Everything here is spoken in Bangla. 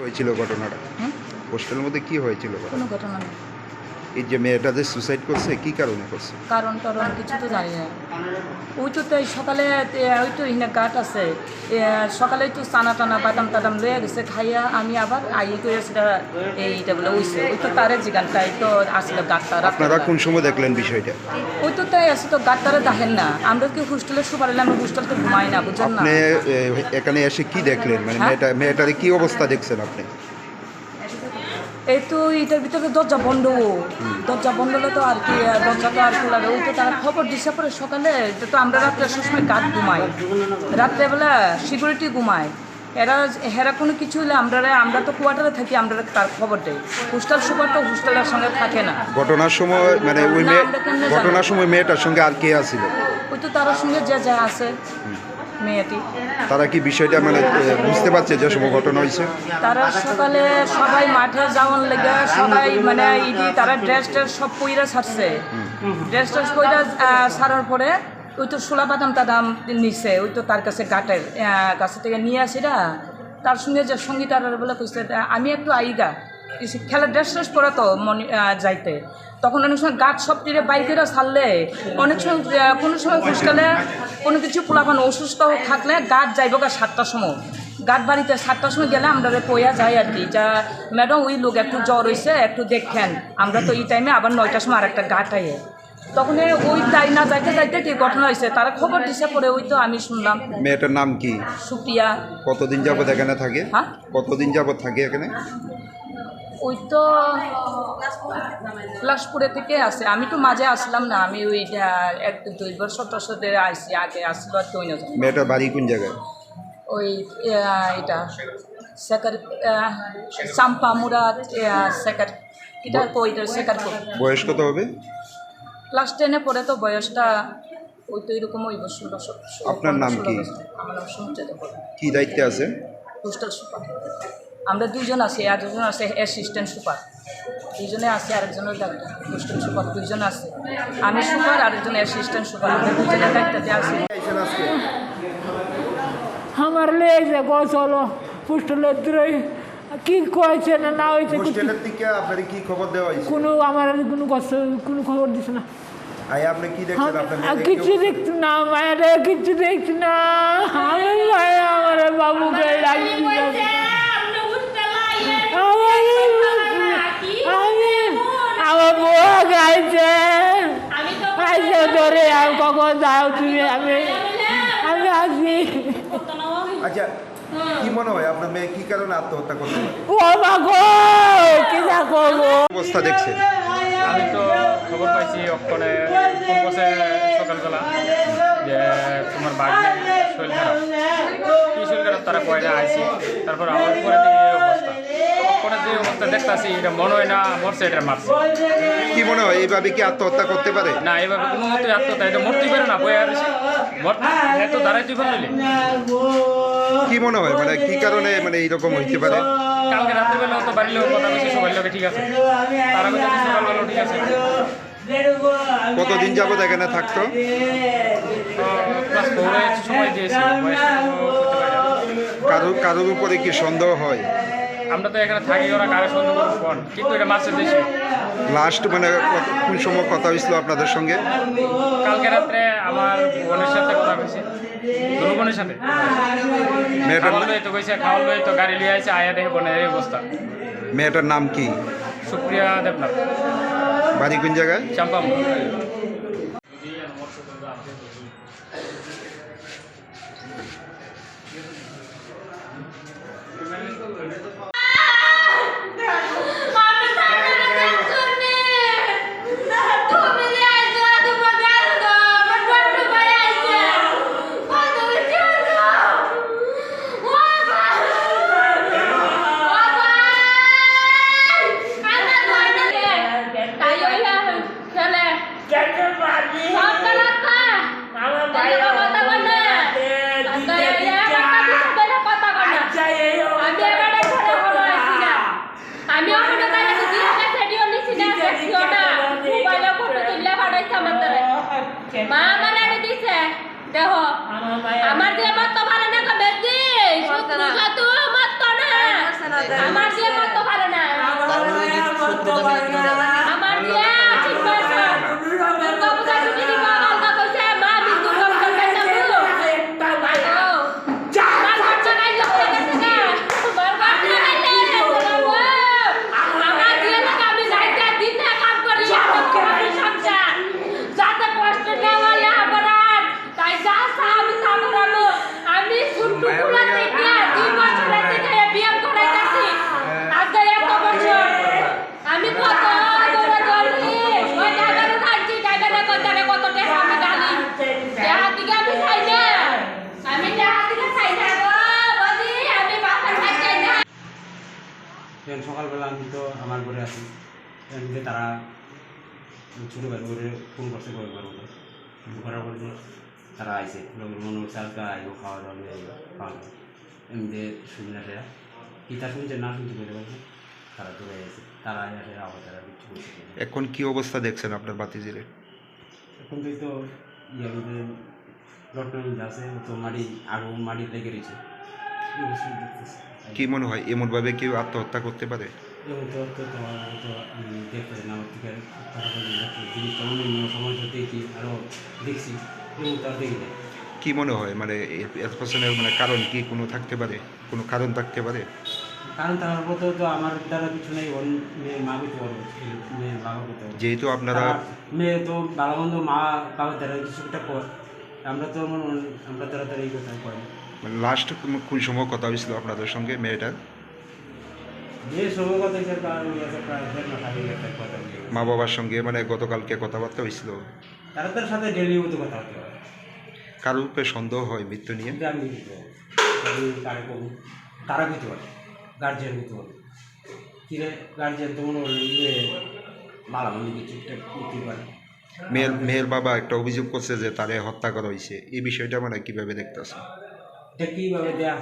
হয়েছিল ঘটনাটা? হোস্টেলের মধ্যে কি হয়েছিল? কোনো ঘটনা নেই। এই যে মেয়েটা যে সুসাইড করছে কি কারণে করছে? কারণ কিছু তো জানি না। ওই তো সকালে ওই তো এখানে গাট আছে, সকালে একটু চানা টানা বাদাম টাদাম লয়ে গেছে খাইয়া, আমি আবার আই করে সেটা এইটা বলে ওইছে ওই তো তারে জিগানটাই তো আসলে গাটটা। আপনারা কোন সময় দেখলেন বিষয়টা? ওই তো তাই আছে তো গাটটারে দেখেন না, আমরা কি হোস্টেলে সুপার এলাম, আমরা হোস্টেল তো ঘুমাই না, বুঝছেন না? আপনি এখানে এসে কি দেখলেন, মানে মেয়েটার কি অবস্থা দেখছেন আপনি? এই তো এটার ভিতরে দরজা বন্ধ হলে তো আর কি দরজা তো আর খোলা, ওই তো তারা খবর দিছে পরে সকালে। তো আমরা রাত্রে সবসময় গাট ঘুমাই, রাত্রেবেলা সিকিউরিটি ঘুমায়, এরা কোনো কিছু হলে আমরা তো কোয়ার্টারে থাকি, আমরা তার খবর দেয়। হোস্টেল সুপার তো হোস্টেলের সঙ্গে থাকে না। ঘটনার সময় মানে ওই ঘটনার সময় মেয়েটার সঙ্গে আর কে আছিল? ওই তো তার সঙ্গে যা আছে মেয়েটি। তারা কি বিষয়টা মানে বুঝতে পারছে যে সময় ঘটনা হয়েছে? তারা সকালে সবাই মাঠে যাওয়ার লেগে সবাই মানে তারা ড্রেস সব পইরা ছাড়ছে, ড্রেস পইরা ছাড়ার পরে ওই তো সোলা বাদাম টাদাম নিছে, ওই তো তার কাছে গাটের কাছে থেকে নিয়ে আসিরা তার সঙ্গে যে সঙ্গীতার বলে কইছে আমি একটু আইগা খেলার ড্রেস পরে তো যাইতে, তখন অনেক সময় গাছ সব তীরে বাইকেরা ছাড়লে অনেক সময় কোনো সময় হোস্টেলে কোনো কিছু পোলাপান অসুস্থ থাকলে গাছ যাইব 7টার সময়, গাছ বাড়িতে 7টার সময় গেলে আমরা কইয়া যাই আর কি, যা ম্যাডাম ওই লোক একটু জ্বর হয়েছে একটু দেখেন, আমরা তো এই টাইমে আবার 9টার সময় আর একটা গাছ আইয়ে, তখন ওই তাই না যাইতে কি ঘটনা হয়েছে তারা খবর দিছে পরে ওই তো আমি শুনলাম। মেয়েটার নাম কি? সুপ্রিয়া। কতদিন যাবত এখানে থাকে? হ্যাঁ, কতদিন যাবত থাকে এখানে? ওই তো লাশপুরে থেকে আসে, আমি তো মাঝে আসলাম না, আমি ওই 1-2 বছর সাথে আসি, আগে আসলো আর কেউ না। মেয়েটার বাড়ি কোন জায়গায়? ওই এটা সেকার চাম্পা মুরাদ সেকার, এটা ওইটা সেকার। বয়স কত হবে? ক্লাস 10-এ পড়ে, তো বয়সটা ওই তো এরকম ওই বছর। আপনার নাম কি? আমার নাম সুমিত্রা। কি দায়িত্বে আছে? Hostel super. আমরা দুজন আছি, আরেকজন আছে অ্যাসিস্ট্যান্ট সুপার, দুজনে আছে, আরেকজনের দায়িত্ব হোস্টেল সুপার, দুজন আছে, আমি সুপার আরেকজন অ্যাসিস্ট্যান্ট সুপার, আমরা দুজনের দায়িত্বতে আছি। আমার লেগে গছ হলো হোস্টেলের দূরে কি কয়েছে না হয়েছে, হোস্টেলের থেকে আপনার কি খবর দেওয়া হয়েছে? কোনো আমার কোনো খবর দিছে না। আপনি কি দেখছেন? আপনার কিছু দেখছি না, মায়ের কিছু দেখছি না, আমি আমার বাবুকে আমার বউ গাইছে ধরে কখন যাও তুমি, আমি আসি। আচ্ছা, কি মনে হয় আপনার মেয়ে কি কারণে আত্মহত্যা করতে পারে? ও মা গো, কি করবো অবস্থা দেখছে? আমি তো খবর পাইছি অক্ষণে ফোন করছে সকালবেলা যে তোমার বাড়ি শরীর খারাপ, কি শরীর খারাপ তারা কয়টা আইসি, তারপর আমার পরে এই অবস্থা, অক্ষণে যে অবস্থা অবস্থা দেখতাছি এটা মনে হয় না মরছে, এটা মারছে। কি মনে হয় এইভাবে কি আত্মহত্যা করতে পারে? না, এভাবে কোনো মতো আত্মহত্যা, এটা মরতেই পারে না, বয়ে আসে এত দাঁড়াই তুই ফেললি। কি মনে হয় মানে কি কারণে মানে এইরকম হইতে পারে? কালকে রাত্রিবেলা তো বাড়ির লোক কথা বলছে, সবাই লোকে ঠিক আছে, তারা বলছে সকালবেলা ঠিক আছে। কতদিন যাবত এখানে থাকতো? ক্লাস 4 সময় দিয়েছি, বয়স করতে পারি না। কারোর উপরে কি সন্দেহ হয়? আমরা তো এখানে থাকি, ওরা কারো সন্দেহ করবো কোন, কিন্তু এটা মাছের দেশে। লাস্ট মানে কোন সময় কথা হয়েছিল আপনাদের সঙ্গে? কালকে রাত্রে আমার বোনের সাথে কথা হয়েছে, দুটো বোনের সাথে। মেয়েটার খাওয়াল লই তো কইছে, খাওয়াল লই তো গাড়ি লিয়ে আইছে, আয়া দেখে বোনের এই অবস্থা। মেয়েটার নাম কি? সুপ্রিয়া দেবনাথ, বাড়ি কোন জায়গায়? চাম্পাম। আমার দিয়ে মত পারে না কবে দি তুই মত না আমার দিয়ে মত পারে না আমার দিয়ে ঠিক আছে তো বুঝা তুমি দি বাগাল কা কইছে মা বিন্দু কম করতে না বলো যা বাচ্চা নাই লোক গেছে না বরবাদ না গাইলে আমার দিয়ে না আমি যাইতে দিতে কাম করি আমি সংসার যাতে কষ্ট না হলে অপরাধ তাই যা আমি তা করাবো আমি শুনটু কুলা থেকে 2 বছর থেকে বিয়ে করাইতাছি আজকে 1 বছর আমি কত দৌড়াদৌড়ি ওই ড্রাইভারে থাকছি ড্রাইভারে কত টাকা আমি গালি টাকা দিকে আমি চাই না আমি টাকা দিকে চাই না গো বদি আমি বাসা চাই না। সকালবেলা আমি তো আমার ঘরে আছি, এমনিতে তারা ছোটো ভাই করে ফোন করছে করার পরে যে তারা আইসে মনে হচ্ছে আজকে আইব খাওয়া দাওয়া নিয়ে আইব খাওয়া দাওয়া এমনিতে শুনে আসে কি তা শুনছে না শুনতে পেতে পারছে তারা চলে গেছে, তারা আসে আবার তারা কিছু করছে। এখন কি অবস্থা দেখছেন আপনার বাতিজিরে? এখন তো ইয়ে লকডাউন আছে তো মাটি লেগে রয়েছে, এই অবস্থা দেখতেছি। কি মনে হয় এমনভাবে কেউ আত্মহত্যা করতে পারে? এবং তো আমি দেখতে না আমার থেকে জিনিসটা অন্য সময় তো দেখি আরও দেখছি এবং তার দেখি না। কি মনে হয় মানে এর পেছনের মানে কারণ কি কোনো থাকতে পারে, কোনো কারণ থাকতে পারে? কারণ তার মতো তো আমার দ্বারা কিছু নেই, ওর মেয়ের মা করতে পারবো, মেয়ের বাবা করতে পারবো, যেহেতু আপনারা মেয়ে তো ভালো মন্দ মা বাবার দ্বারা কিছু একটা কর, আমরা তো আমরা তারা এই কথা করি। লাস্ট কোন সময় কথা হয়েছিল আপনাদের সঙ্গে মেয়েটার? যে সময় কথা হয়েছে প্রায় 1.5 মাস আগে একটা কথা হয়েছে মা বাবার সঙ্গে মানে গতকালকে কথাবার্তা হয়েছিল? তারা তার সাথে ডেলি মতো কথা হতে হয়। কারোর উপরে সন্দেহ হয় মৃত্যু নিয়ে? আমি কারে করবো, তারা হইতে পারে, গার্জিয়ান হইতে পারে, কিরে গার্জিয়ান তো মনে হলো ইয়ে মালামালি কিছু একটা করতে পারে। মেয়ের বাবা একটা অভিযোগ করছে যে তারে হত্যা করা হয়েছে, এই বিষয়টা মানে কিভাবে দেখতেছে? এটা কীভাবে দেয়া